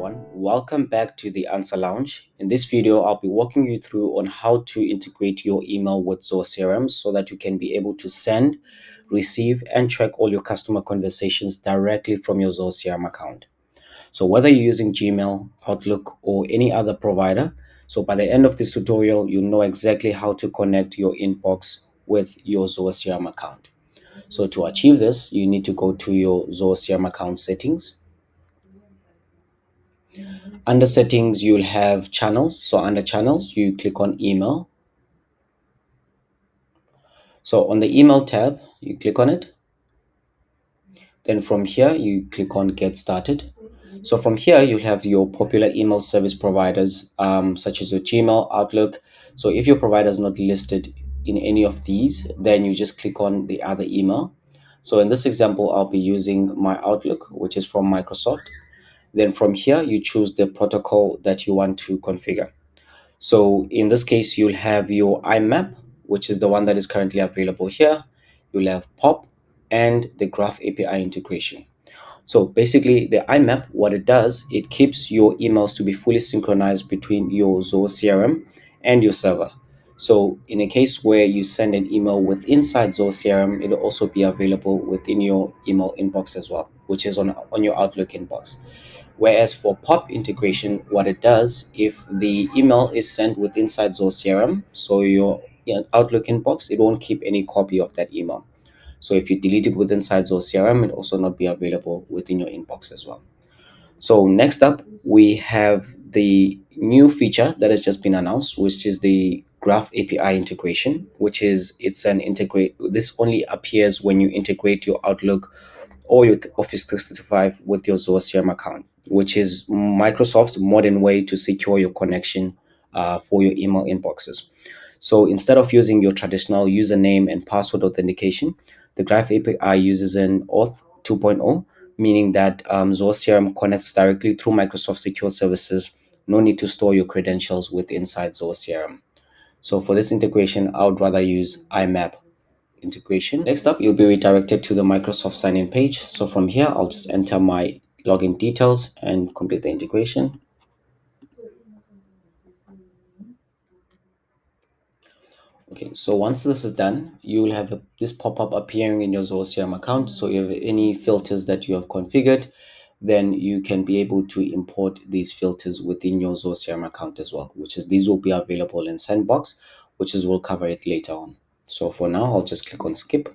everyone. Welcome back to the Answer Lounge. In this video, I'll be walking you through on how to integrate your email with Zoho CRM so that you can be able to send, receive, and track all your customer conversations directly from your Zoho CRM account. So whether you're using Gmail, Outlook, or any other provider, so by the end of this tutorial, you'll know exactly how to connect your inbox with your Zoho CRM account. So to achieve this, you need to go to your Zoho CRM account settings. Under settings, you'll have channels. So under channels, you click on email. So on the email tab, you click on it. Then from here, you click on get started. So from here, you'll have your popular email service providers, such as your Gmail, Outlook. So if your provider is not listed in any of these, then you just click on the other email. So in this example, I'll be using my Outlook, which is from Microsoft. Then from here, you choose the protocol that you want to configure. So in this case, you'll have your IMAP, which is the one that is currently available here. You'll have POP and the Graph API integration. So basically, the IMAP, what it does, it keeps your emails to be fully synchronized between your Zoho CRM and your server. So in a case where you send an email with inside Zoho CRM, it'll also be available within your email inbox as well, which is on your Outlook inbox. Whereas for POP integration, what it does, if the email is sent with inside Zoho CRM, so your Outlook inbox, it won't keep any copy of that email. So if you delete it with inside Zoho CRM, it also not be available within your inbox as well. So next up, we have the new feature that has just been announced, which is the Graph API integration, which is it's an integrate. This only appears when you integrate your Outlook or your Office 365 with your Zoho CRM account, which is Microsoft's modern way to secure your connection for your email inboxes. So instead of using your traditional username and password authentication, the Graph API uses an Auth 2.0, meaning that Zoho CRM connects directly through Microsoft Secure Services. No need to store your credentials with inside Zoho CRM. So for this integration, I would rather use IMAP integration. Next up, you'll be redirected to the Microsoft sign-in page. So from here, I'll just enter my login details and complete the integration. Okay, so once this is done, you will have this pop-up appearing in your Zoho CRM account. So if you have any filters that you have configured, then you can be able to import these filters within your Zoho CRM account as well, which is these will be available in Sandbox, which is we'll cover it later on. So for now, I'll just click on skip.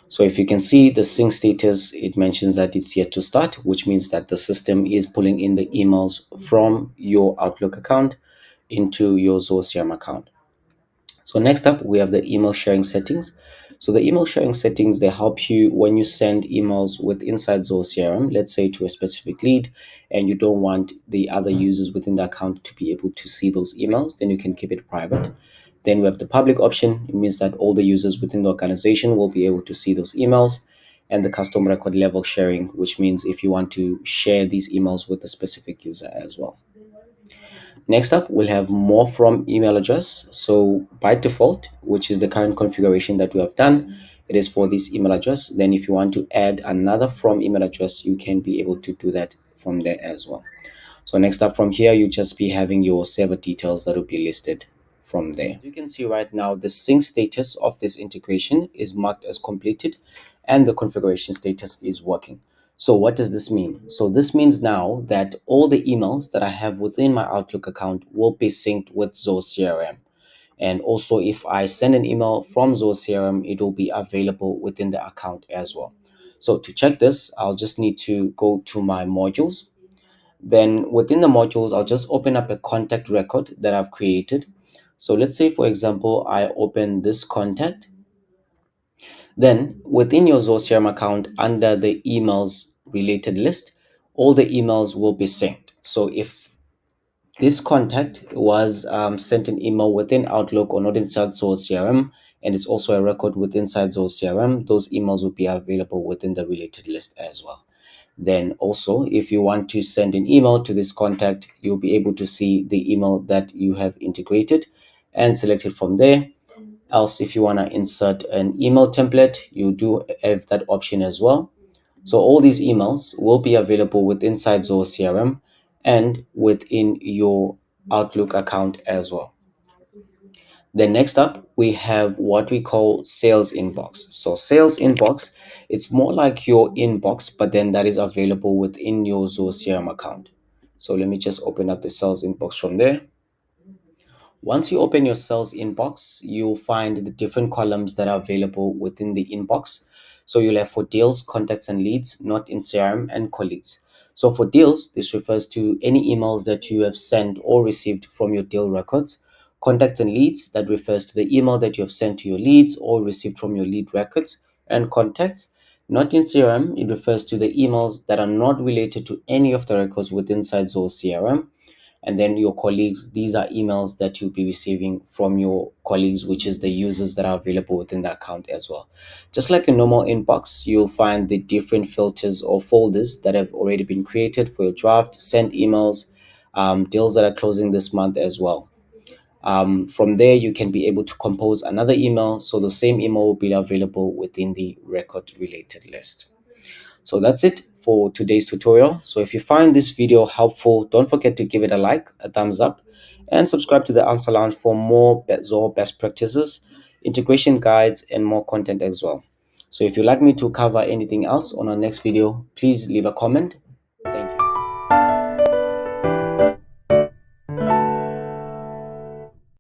So if you can see the sync status, it mentions that it's yet to start, which means that the system is pulling in the emails from your Outlook account into your Zoho CRM account. So next up, we have the email sharing settings. So the email sharing settings, they help you when you send emails with inside Zoho CRM, let's say to a specific lead, and you don't want the other users within the account to be able to see those emails, then you can keep it private. Then we have the public option. It means that all the users within the organization will be able to see those emails. And the custom record level sharing, which means if you want to share these emails with a specific user as well. Next up, we'll have more from email address. So by default, which is the current configuration that we have done, it is for this email address. Then if you want to add another from email address, you can be able to do that from there as well. So next up from here, you just be having your server details that will be listed from there. You can see right now the sync status of this integration is marked as completed and the configuration status is working. So what does this mean? So this means now that all the emails that I have within my Outlook account will be synced with Zoho CRM. And also if I send an email from Zoho CRM, it will be available within the account as well. So to check this, I'll just need to go to my modules. Then within the modules, I'll just open up a contact record that I've created. So let's say, for example, I open this contact. Then within your Zoho CRM account, under the emails related list, all the emails will be synced. So if this contact was sent an email within Outlook or not inside Zoho CRM, and it's also a record within inside Zoho CRM, those emails will be available within the related list as well. Then also, if you want to send an email to this contact, you'll be able to see the email that you have integrated and select it from there. Else, if you want to insert an email template, you do have that option as well. So all these emails will be available with inside Zoho CRM, and within your Outlook account as well. Then next up, we have what we call sales inbox. So sales inbox, it's more like your inbox, but then that is available within your Zoho CRM account. So let me just open up the sales inbox from there. Once you open your sales inbox, you'll find the different columns that are available within the inbox. So you'll have for deals, contacts, and leads, not in CRM, and colleagues. So for deals, this refers to any emails that you have sent or received from your deal records. Contacts and leads, that refers to the email that you have sent to your leads or received from your lead records. And contacts, not in CRM, it refers to the emails that are not related to any of the records within Zoho CRM. And then your colleagues, these are emails that you'll be receiving from your colleagues, which is the users that are available within the account as well. Just like a normal inbox, you'll find the different filters or folders that have already been created for your draft, sent emails, deals that are closing this month as well. From there, you can be able to compose another email, so the same email will be available within the record related list. So that's it for today's tutorial. So if you find this video helpful, don't forget to give it a like, a thumbs up, and subscribe to the Answer Lounge for more Zoho best practices, integration guides, and more content as well. So if you'd like me to cover anything else on our next video, please leave a comment